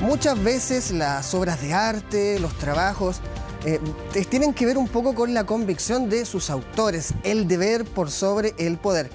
Muchas veces las obras de arte, los trabajos, tienen que ver un poco con la convicción de sus autores, el deber por sobre el poder.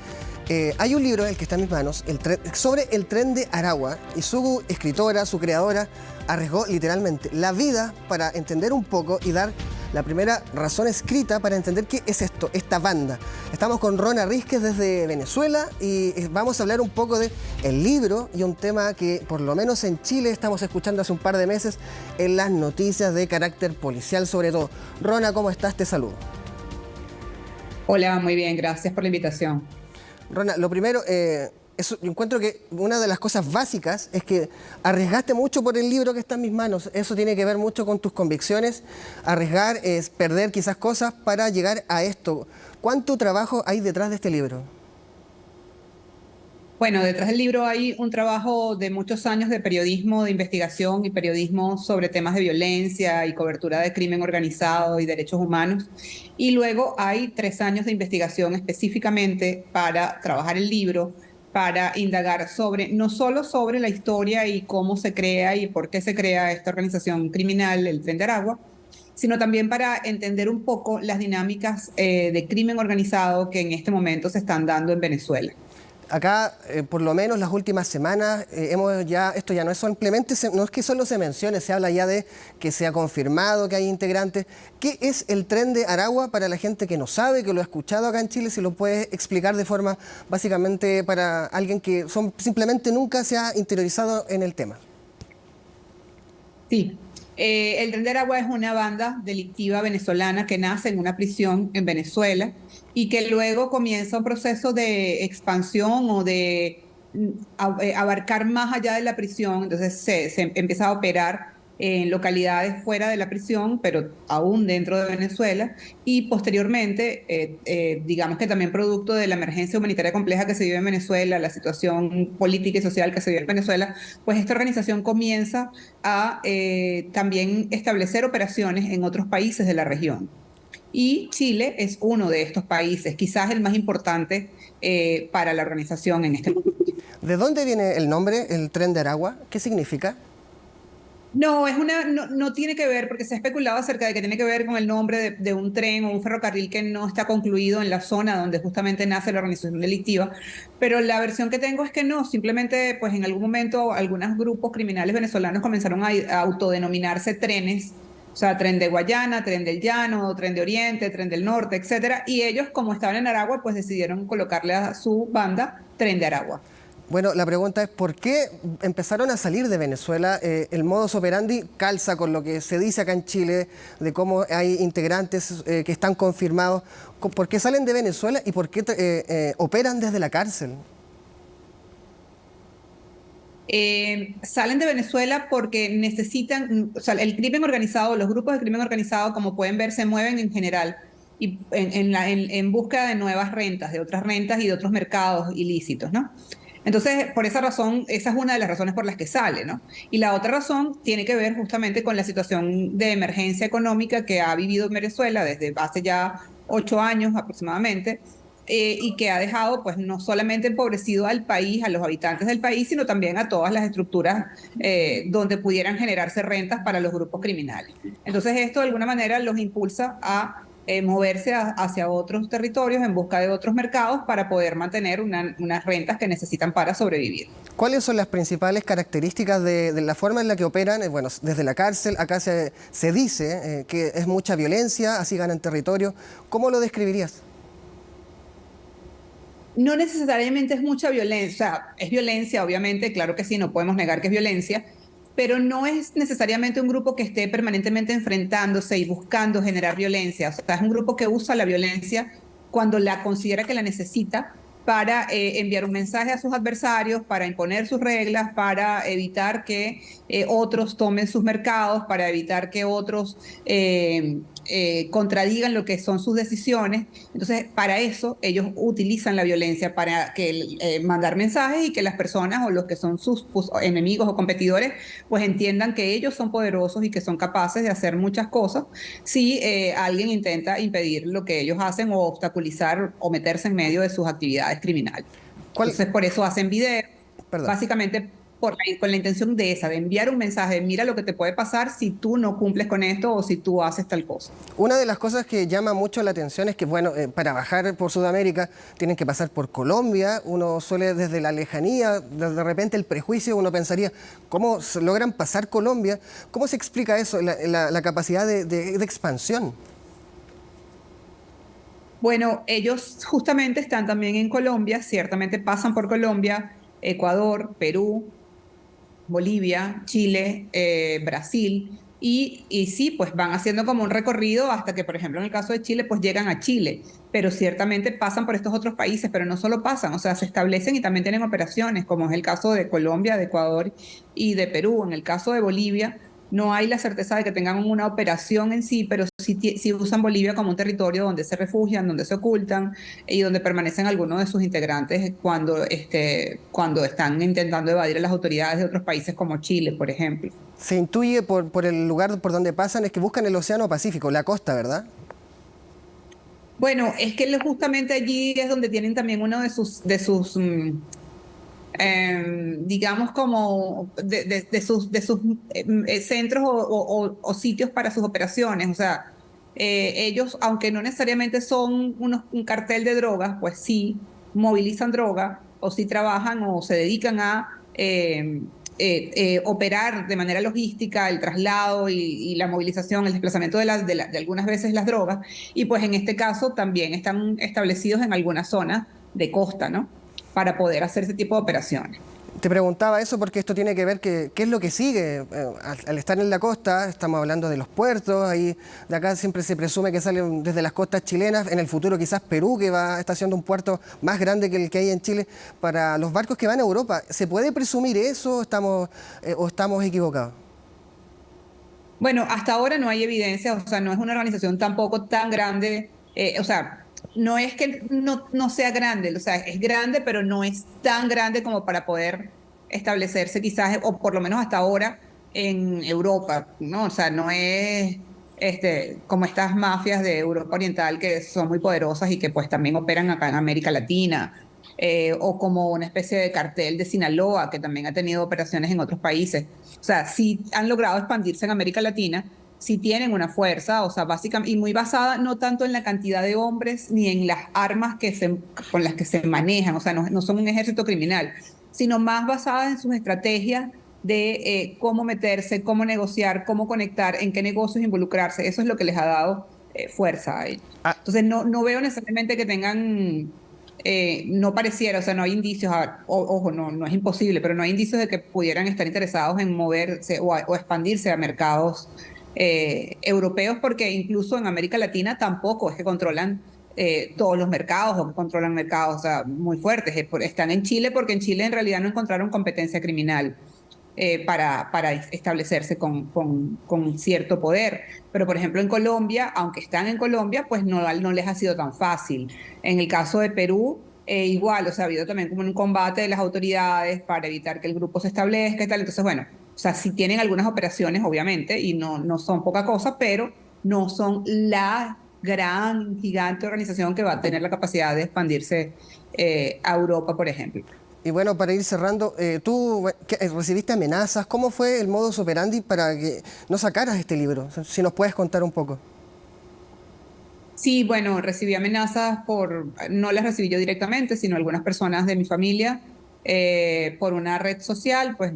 Hay un libro, el que está en mis manos, sobre el tren de Aragua, y su escritora, su creadora, arriesgó literalmente la vida para entender un poco y dar la primera razón escrita para entender qué es esto, esta banda. Estamos con Rona Rísquez desde Venezuela y vamos a hablar un poco del libro y un tema que por lo menos en Chile estamos escuchando hace un par de meses en las noticias de carácter policial sobre todo. Rona, ¿cómo estás? Te saludo. Hola, muy bien, gracias por la invitación. Rona, lo primero, yo encuentro que una de las cosas básicas es que arriesgaste mucho por el libro que está en mis manos. Eso tiene que ver mucho con tus convicciones. Arriesgar es perder quizás cosas para llegar a esto. ¿Cuánto trabajo hay detrás de este libro? Bueno, detrás del libro hay un trabajo de muchos años de periodismo, de investigación y periodismo sobre temas de violencia y cobertura de crimen organizado y derechos humanos. Y luego hay 3 años de investigación específicamente para trabajar el libro, para indagar sobre, no solo sobre la historia y cómo se crea y por qué se crea esta organización criminal, el Tren de Aragua, sino también para entender un poco las dinámicas de crimen organizado que en este momento se están dando en Venezuela. Acá, por lo menos las últimas semanas, esto ya no es simplemente, no es que solo se mencione, se habla ya de que se ha confirmado que hay integrantes. ¿Qué es el Tren de Aragua para la gente que no sabe, que lo ha escuchado acá en Chile? Si lo puedes explicar de forma, básicamente, para alguien que simplemente nunca se ha interiorizado en el tema. Sí, el Tren de Aragua es una banda delictiva venezolana que nace en una prisión en Venezuela y que luego comienza un proceso de expansión o de abarcar más allá de la prisión. Entonces se empieza a operar en localidades fuera de la prisión, pero aún dentro de Venezuela, y posteriormente, digamos que también producto de la emergencia humanitaria compleja que se vive en Venezuela, la situación política y social que se vive en Venezuela, pues esta organización comienza a también establecer operaciones en otros países de la región. Y Chile es uno de estos países, quizás el más importante para la organización en este momento. ¿De dónde viene el nombre, el Tren de Aragua? ¿Qué significa? No, no tiene que ver, porque se ha especulado acerca de que tiene que ver con el nombre de un tren o un ferrocarril que no está concluido en la zona donde justamente nace la organización delictiva, pero la versión que tengo es que no, simplemente pues en algún momento algunos grupos criminales venezolanos comenzaron a autodenominarse trenes, o sea, Tren de Guayana, Tren del Llano, Tren de Oriente, Tren del Norte, etcétera, y ellos, como estaban en Aragua, pues decidieron colocarle a su banda Tren de Aragua. Bueno, la pregunta es ¿por qué empezaron a salir de Venezuela? El modus operandi calza con lo que se dice acá en Chile, de cómo hay integrantes que están confirmados. ¿Por qué salen de Venezuela y por qué operan desde la cárcel? Salen de Venezuela porque necesitan, o sea, el crimen organizado, los grupos de crimen organizado, como pueden ver, se mueven en general y en búsqueda de nuevas rentas, de otras rentas y de otros mercados ilícitos, ¿no? Entonces, por esa razón, esa es una de las razones por las que sale, ¿no? Y la otra razón tiene que ver justamente con la situación de emergencia económica que ha vivido Venezuela desde hace ya 8 años aproximadamente, y que ha dejado, pues, no solamente empobrecido al país, a los habitantes del país, sino también a todas las estructuras donde pudieran generarse rentas para los grupos criminales. Entonces, esto de alguna manera los impulsa a moverse hacia otros territorios en busca de otros mercados para poder mantener unas rentas que necesitan para sobrevivir. ¿Cuáles son las principales características de la forma en la que operan? Bueno, desde la cárcel, acá se dice que es mucha violencia, así ganan territorio. ¿Cómo lo describirías? No necesariamente es mucha violencia, es violencia, obviamente, claro que sí, no podemos negar que es violencia, pero no es necesariamente un grupo que esté permanentemente enfrentándose y buscando generar violencia. O sea, es un grupo que usa la violencia cuando la considera que la necesita para enviar un mensaje a sus adversarios, para imponer sus reglas, para evitar que otros tomen sus mercados, para evitar que otros contradigan lo que son sus decisiones. Entonces, para eso ellos utilizan la violencia para mandar mensajes y que las personas o los que son sus enemigos o competidores pues entiendan que ellos son poderosos y que son capaces de hacer muchas cosas si alguien intenta impedir lo que ellos hacen o obstaculizar o meterse en medio de sus actividades criminales. ¿Cuál? Entonces, por eso hacen videos, Perdón. básicamente con la intención de enviar un mensaje, mira lo que te puede pasar si tú no cumples con esto o si tú haces tal cosa. Una de las cosas que llama mucho la atención es que, bueno, para bajar por Sudamérica tienen que pasar por Colombia. Uno suele desde la lejanía, de repente el prejuicio, uno pensaría, ¿cómo logran pasar Colombia? ¿Cómo se explica eso, la capacidad de expansión? Bueno, ellos justamente están también en Colombia, ciertamente pasan por Colombia, Ecuador, Perú, Bolivia, Chile, Brasil, y sí, pues van haciendo como un recorrido hasta que, por ejemplo, en el caso de Chile, pues llegan a Chile, pero ciertamente pasan por estos otros países, pero no solo pasan, o sea, se establecen y también tienen operaciones, como es el caso de Colombia, de Ecuador y de Perú. En el caso de Bolivia, no hay la certeza de que tengan una operación en sí, pero sí usan Bolivia como un territorio donde se refugian, donde se ocultan y donde permanecen algunos de sus integrantes cuando están intentando evadir a las autoridades de otros países como Chile, por ejemplo. Se intuye por el lugar por donde pasan es que buscan el Océano Pacífico, la costa, ¿verdad? Bueno, es que justamente allí es donde tienen también uno digamos como de sus centros o sitios para sus operaciones. O sea, ellos, aunque no necesariamente son un cartel de drogas, pues sí movilizan droga o sí trabajan o se dedican a operar de manera logística el traslado y la movilización, el desplazamiento de algunas veces las drogas. Y pues en este caso también están establecidos en algunas zonas de costa, ¿no? Para poder hacer ese tipo de operaciones. Te preguntaba eso porque esto tiene que ver qué es lo que sigue. Al estar en la costa, estamos hablando de los puertos, ahí de acá siempre se presume que salen desde las costas chilenas, en el futuro quizás Perú, que está siendo un puerto más grande que el que hay en Chile, para los barcos que van a Europa. ¿Se puede presumir eso o estamos equivocados? Bueno, hasta ahora no hay evidencia, o sea, no es una organización tampoco tan grande, o sea, no es que no sea grande, o sea, es grande, pero no es tan grande como para poder establecerse quizás, o por lo menos hasta ahora, en Europa, ¿no? O sea, no es como estas mafias de Europa Oriental que son muy poderosas y que pues también operan acá en América Latina, o como una especie de cartel de Sinaloa, que también ha tenido operaciones en otros países. O sea, sí han logrado expandirse en América Latina, sí tienen una fuerza, o sea, básicamente, y muy basada no tanto en la cantidad de hombres ni en las armas con las que se manejan, o sea, no son un ejército criminal, sino más basada en sus estrategias de cómo meterse, cómo negociar, cómo conectar, en qué negocios involucrarse. Eso es lo que les ha dado fuerza a ellos. Ah, Entonces, no veo necesariamente que tengan no pareciera, o sea, no hay indicios, ojo, no es imposible, pero no hay indicios de que pudieran estar interesados en moverse o expandirse a mercados europeos, porque incluso en América Latina tampoco es que controlan todos los mercados o que controlan mercados, o sea, muy fuertes. Están en Chile porque en Chile en realidad no encontraron competencia criminal para establecerse con cierto poder. Pero, por ejemplo, en Colombia, aunque están en Colombia, pues no les ha sido tan fácil. En el caso de Perú, igual, o sea, ha habido también como un combate de las autoridades para evitar que el grupo se establezca y tal. Entonces, bueno, o sea, sí tienen algunas operaciones, obviamente, y no son poca cosa, pero no son la gran, gigante organización que va a tener la capacidad de expandirse a Europa, por ejemplo. y bueno, para ir cerrando, tú recibiste amenazas. ¿Cómo fue el modus operandi para que no sacaras este libro? Si nos puedes contar un poco. Sí, bueno, recibí amenazas no las recibí yo directamente, sino algunas personas de mi familia por una red social, pues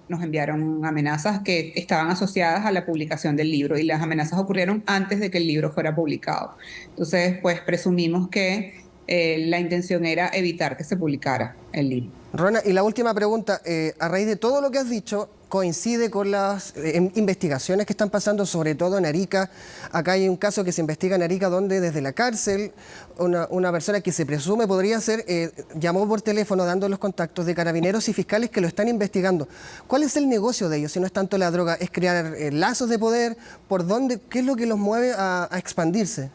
nos enviaron amenazas que estaban asociadas a la publicación del libro y las amenazas ocurrieron antes de que el libro fuera publicado. Entonces, pues presumimos que la intención era evitar que se publicara el libro. Rona, y la última pregunta, a raíz de todo lo que has dicho, coincide con las investigaciones que están pasando, sobre todo en Arica. Acá hay un caso que se investiga en Arica donde desde la cárcel una persona que se presume podría ser, llamó por teléfono dando los contactos de carabineros y fiscales que lo están investigando. ¿Cuál es el negocio de ellos? Si no es tanto la droga, es crear lazos de poder, ¿por dónde? ¿Qué es lo que los mueve a expandirse?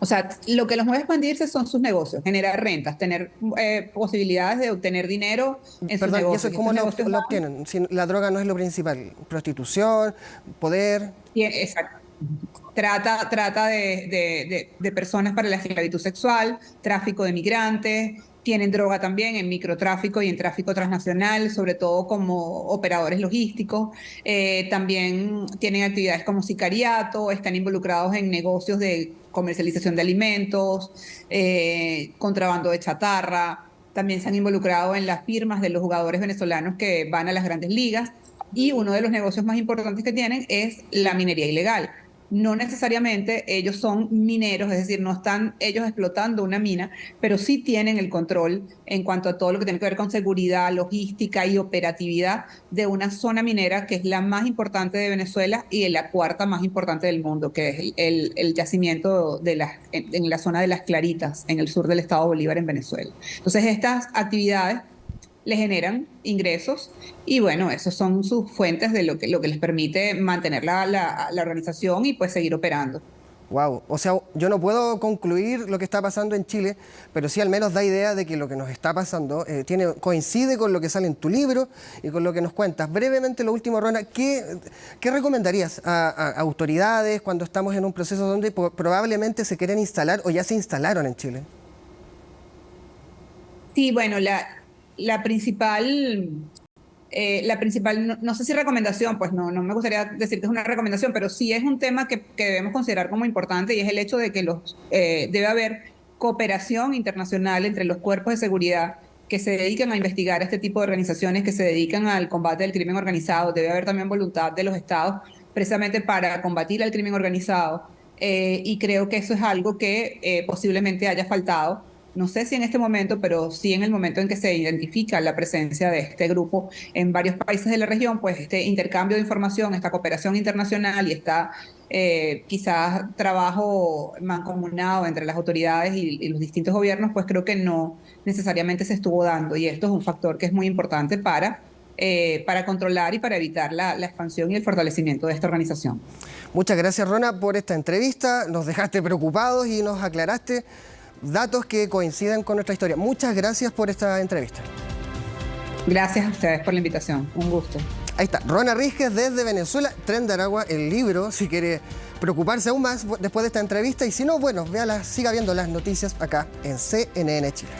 O sea, lo que los mueve a expandirse son sus negocios, generar rentas, tener posibilidades de obtener dinero en sus Perdón, ¿y eso negocios. es Y cómo estos negocios lo van, obtienen? Si la droga no es lo principal, prostitución, poder. exacto. Trata de personas para la esclavitud sexual, tráfico de migrantes, Tienen droga también en microtráfico y en tráfico transnacional, sobre todo como operadores logísticos. También tienen actividades como sicariato, están involucrados en negocios de comercialización de alimentos, contrabando de chatarra. También se han involucrado en las firmas de los jugadores venezolanos que van a las grandes ligas. Y uno de los negocios más importantes que tienen es la minería ilegal. No necesariamente ellos son mineros, es decir, no están ellos explotando una mina, pero sí tienen el control en cuanto a todo lo que tiene que ver con seguridad, logística y operatividad de una zona minera que es la más importante de Venezuela y la cuarta más importante del mundo, que es el yacimiento en la zona de Las Claritas, en el sur del estado Bolívar, en Venezuela. Entonces, estas actividades le generan ingresos y bueno, esos son sus fuentes de lo que les permite mantener la organización y pues seguir operando. Wow, o sea, yo no puedo concluir lo que está pasando en Chile, pero sí al menos da idea de que lo que nos está pasando coincide con lo que sale en tu libro y con lo que nos cuentas. Brevemente, lo último, Rona, ¿qué recomendarías a autoridades cuando estamos en un proceso donde probablemente se quieren instalar o ya se instalaron en Chile? Sí, bueno, la principal, no sé si recomendación, pues no me gustaría decir que es una recomendación, pero sí es un tema que debemos considerar como importante y es el hecho de que debe haber cooperación internacional entre los cuerpos de seguridad que se dedican a investigar este tipo de organizaciones, que se dedican al combate del crimen organizado. Debe haber también voluntad de los estados precisamente para combatir al crimen organizado y creo que eso es algo que posiblemente haya faltado. No sé si en este momento, pero sí en el momento en que se identifica la presencia de este grupo en varios países de la región, pues este intercambio de información, esta cooperación internacional y quizás trabajo mancomunado entre las autoridades y los distintos gobiernos, pues creo que no necesariamente se estuvo dando. Y esto es un factor que es muy importante para controlar y para evitar la expansión y el fortalecimiento de esta organización. Muchas gracias, Rona, por esta entrevista. Nos dejaste preocupados y nos aclaraste datos que coinciden con nuestra historia. Muchas gracias por esta entrevista. Gracias a ustedes por la invitación. Un gusto. Ahí está, Rona Rísquez desde Venezuela, Tren de Aragua, el libro, si quiere preocuparse aún más después de esta entrevista. Y si no, bueno, siga viendo las noticias acá en CNN Chile.